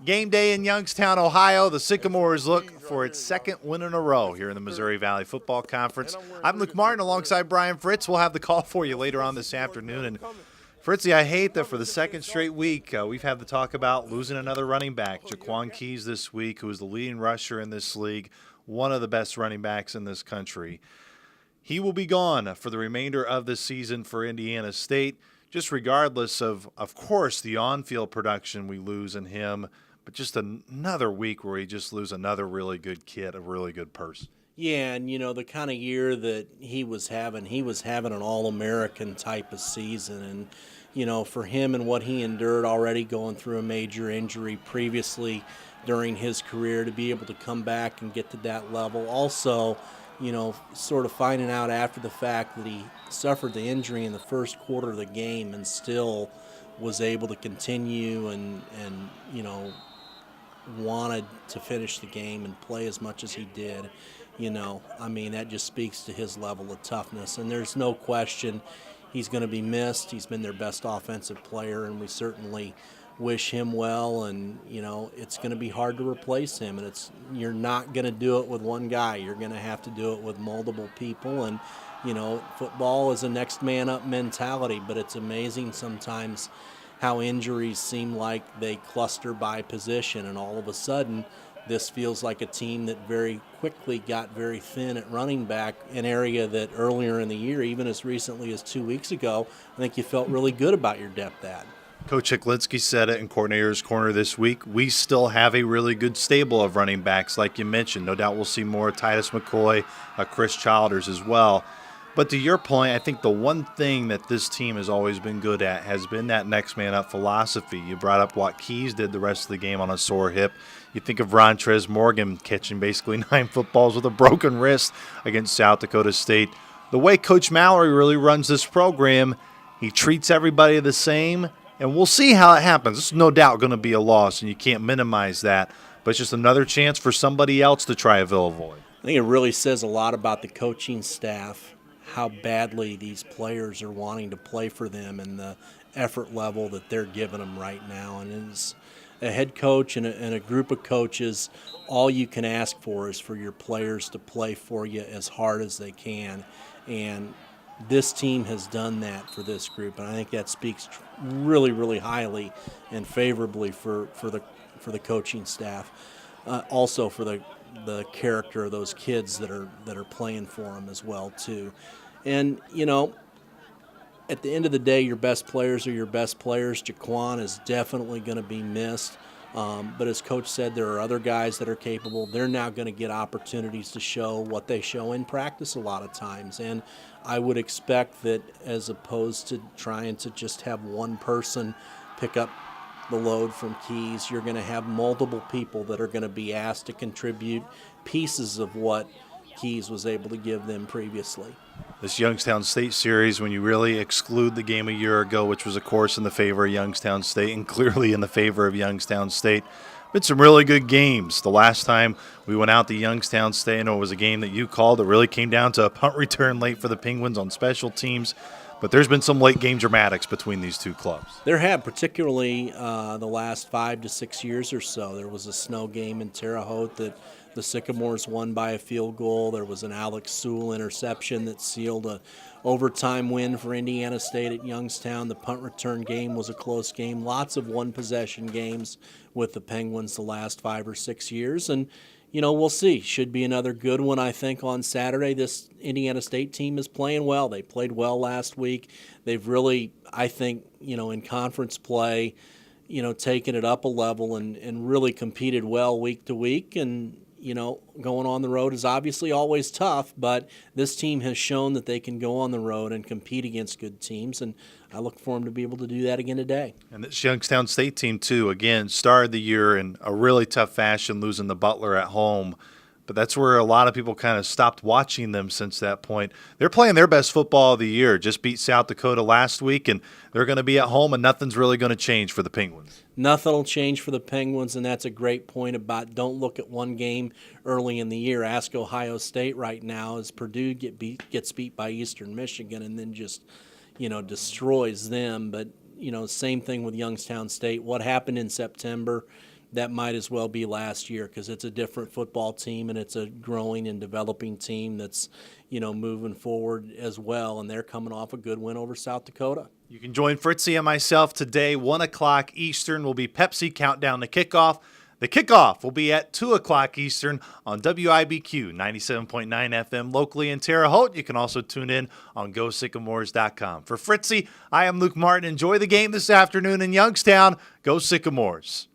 Game day in Youngstown, Ohio. The Sycamores look for its second win in a row here in the Missouri Valley Football Conference. I'm Luke Martin alongside Brian Fritz. We'll have the call for you later on this afternoon. And Fritzy, I hate that for the second straight week, we've had to talk about losing another running back. Jaquan Keys this week, who is the leading rusher in this league, one of the best running backs in this country. He will be gone for the remainder of the season for Indiana State, just regardless of course, the on-field production we lose in him, but just another week where we just lose another really good kid, a really good person. Yeah, and the kind of year that he was having an All-American type of season. And, for him and what he endured already going through a major injury previously during his career, to be able to come back and get to that level. Also, sort of finding out after the fact that he suffered the injury in the first quarter of the game and still was able to continue and wanted to finish the game and play as much as he did. That just speaks to his level of toughness. And there's no question he's going to be missed. He's been their best offensive player, and we certainly wish him well. And, it's going to be hard to replace him. And you're not going to do it with one guy. You're going to have to do it with multiple people. And, football is a next man up mentality, but it's amazing sometimes how injuries seem like they cluster by position, and all of a sudden this feels like a team that very quickly got very thin at running back, an area that earlier in the year, even as recently as 2 weeks ago, I think you felt really good about your depth at. Coach Chiklinski said it in Coordinator's Corner this week. We still have a really good stable of running backs, like you mentioned. No doubt we'll see more Titus McCoy, Chris Childers as well. But to your point, I think the one thing that this team has always been good at has been that next man up philosophy. You brought up what Keys did the rest of the game on a sore hip. You think of Rontrez Morgan catching basically 9 footballs with a broken wrist against South Dakota State. The way Coach Mallory really runs this program, he treats everybody the same, and we'll see how it happens. This is no doubt going to be a loss, and you can't minimize that. But it's just another chance for somebody else to try a fill void. I think it really says a lot about the coaching staff, how badly these players are wanting to play for them and the effort level that they're giving them right now. And as a head coach and a group of coaches, all you can ask for is for your players to play for you as hard as they can. And this team has done that for this group, and I think that speaks really, really highly and favorably for the coaching staff. Also for the character of those kids that are playing for them as well too. And at the end of the day, your best players are your best players. Jaquan is definitely going to be missed. But as Coach said, there are other guys that are capable. They're now going to get opportunities to show what they show in practice a lot of times. And I would expect that, as opposed to trying to just have one person pick up the load from Keys, you're going to have multiple people that are going to be asked to contribute pieces of what Keys was able to give them previously. This Youngstown State series, when you really exclude the game a year ago, which was, of course, in the favor of Youngstown State and clearly in the favor of Youngstown State, been some really good games. The last time we went out to Youngstown State, I know it was a game that you called that really came down to a punt return late for the Penguins on special teams. But there's been some late game dramatics between these two clubs. There have, particularly the last 5 to 6 years or so. There was a snow game in Terre Haute that the Sycamores won by a field goal. There was an Alex Sewell interception that sealed a overtime win for Indiana State at Youngstown. The punt return game was a close game. Lots of one-possession games with the Penguins the last 5 or 6 years. And we'll see. Should be another good one, I think, on Saturday. This Indiana State team is playing well. They played well last week. They've really, I think, in conference play, taken it up a level and really competed well week to week. And, going on the road is obviously always tough, but this team has shown that they can go on the road and compete against good teams, and I look for them to be able to do that again today. And this Youngstown State team, too, again, started the year in a really tough fashion, losing the Butler at home. But that's where a lot of people kind of stopped watching them since that point. They're playing their best football of the year. Just beat South Dakota last week, and they're going to be at home, and nothing's really going to change for the Penguins. Nothing will change for the Penguins, and that's a great point about don't look at one game early in the year. Ask Ohio State right now as Purdue gets beat by Eastern Michigan and then just, destroys them. But, same thing with Youngstown State. What happened in September that might as well be last year, because it's a different football team and it's a growing and developing team that's, moving forward as well. And they're coming off a good win over South Dakota. You can join Fritzy and myself today, 1 o'clock Eastern will be Pepsi Countdown to Kickoff. The kickoff will be at 2 o'clock Eastern on WIBQ 97.9 FM locally in Terre Haute. You can also tune in on GoSycamores.com. For Fritzy, I am Luke Martin. Enjoy the game this afternoon in Youngstown. Go Sycamores.